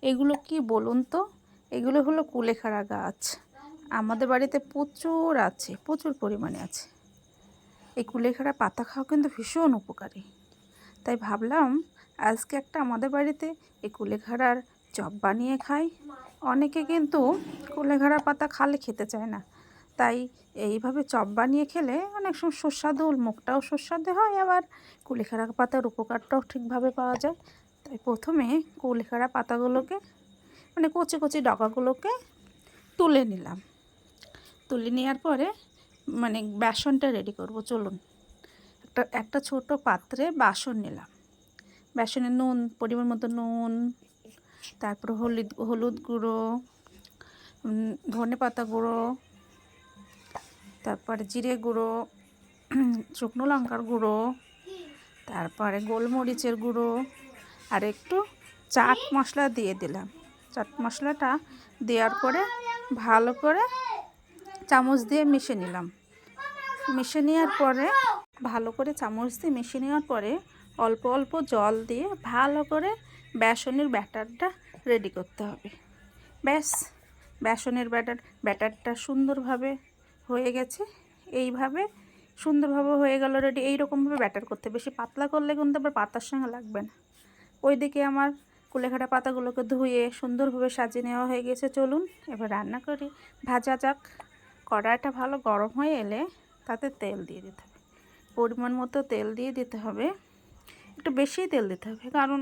এগুলো কি বলুন তো? এগুলো হলো কুলেখাড়া গাছ। আমাদের বাড়িতে প্রচুর আছে, প্রচুর পরিমাণে আছে। এই কুলেখাড়া পাতা খাওয়া কিন্তু ভীষণ উপকারী। তাই ভাবলাম আজকে একটা আমাদের বাড়িতে এই কুলেখাড়ার চপ বানিয়ে খাই। অনেকে কিন্তু কুলেখাড়া পাতা খালে খেতে চায় না, তাই এইভাবে চপ বানিয়ে খেলে অনেক সময় সুস্বাদু, মুখটাও সুস্বাদু হয়, আবার কুলেখাড়া পাতার উপকারটাও ঠিকভাবে পাওয়া যায়। তাই প্রথমে কুলেখাড়া পাতাগুলোকে মানে কচি কচি ডগাগুলোকে তুলে নিলাম। তুলে নেওয়ার পরে বেসনটা রেডি করব। চলুন, একটা ছোট পাত্রে বেসন নিলাম। বেসনে নুন, পরিমাণ মতো নুন, তারপর হলুদ গুঁড়ো, ধনে পাতা গুঁড়ো, তারপরে জিরে গুঁড়ো, শুকনো লঙ্কার গুঁড়ো, তারপরে গোলমরিচের গুঁড়ো আর একটু চাট মশলা দিয়ে দিলাম। চাট মশলাটা দেওয়ার পরে ভালো করে চামচ দিয়ে মিশিয়ে নিলাম। মিশিয়ে নেওয়ার পরে ভালো করে চামচ দিয়ে মিশিয়ে নেওয়ার পরে অল্প অল্প জল দিয়ে ভালো করে বেসনের ব্যাটারটা রেডি করতে হবে। ব্যাস, বেসনের ব্যাটারটা সুন্দরভাবে হয়ে গেছে। এইভাবে সুন্দরভাবে হয়ে গেল রেডি। এইরকমভাবে ব্যাটার করতে, বেশি পাতলা করলে কিন্তু আবার পাতার সঙ্গে লাগবে না। ওইদিকে আমার কুলেখাড়া পাতাগুলোকে ধুয়ে সুন্দরভাবে সাজিয়ে নেওয়া হয়ে গেছে। চলুন এবার রান্না করি, ভাজা যাক। কড়াইটা ভালো গরম হয়ে এলে তাতে তেল দিয়ে দিতে হবে। পরিমাণ মতো তেল দিয়ে দিতে হবে, একটু বেশিই তেল দিতে হবে, কারণ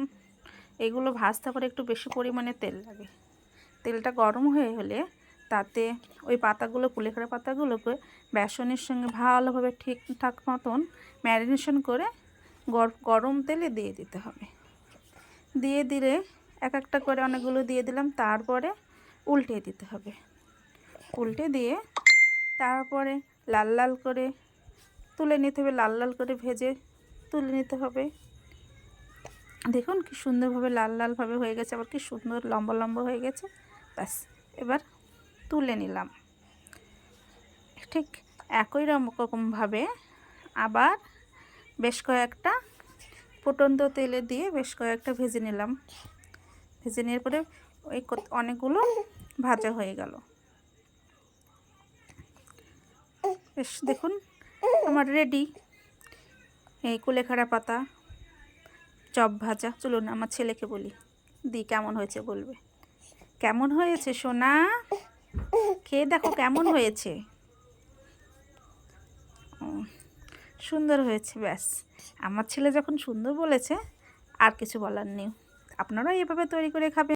এগুলো ভাজতে পারে একটু বেশি পরিমাণে তেল লাগে। তেলটা গরম হয়ে হলে তাতে ওই পাতাগুলো, কুলেখাড়া পাতাগুলোকে বেসনের সঙ্গে ভালোভাবে ঠিকঠাক মতন ম্যারিনেশন করে গরম তেলে দিয়ে দিতে হবে। দিয়ে দিলে এক একটা করে অনেকগুলো দিয়ে দিলাম, তারপরে উল্টে দিতে হবে। উল্টে দিয়ে তারপরে লাল লাল করে তুলে নিতে হবে, লাল লাল করে ভেজে তুলে নিতে হবে। দেখুন কি সুন্দরভাবে লাল লালভাবে হয়ে গেছে, আবার কি সুন্দর লম্বা লম্বা হয়ে গেছে। ব্যাস, এবার তুলে নিলাম। ঠিক একই রকমভাবে আবার বেশ কয়েকটা ফুটন্ত তেলে দিয়ে বেশ কয়েকটা ভেজে নিলাম। ভেজে নেওয়ার পরে ওই অনেকগুলো ভাজা হয়ে গেল। বেশ, দেখুন আমার রেডি এই কুলেখাড়া পাতা চপ ভাজা। চলুন আমার ছেলেকে বলি, দি কেমন হয়েছে বলবে। কেমন হয়েছে সোনা? খেয়ে দেখো কেমন হয়েছে। সুন্দর হয়েছে। ব্যাস, আমার ছেলে যখন সুন্দর বলেছে আর কিছু বলার নেই। আপনারাও এভাবে তৈরি করে খাবেন।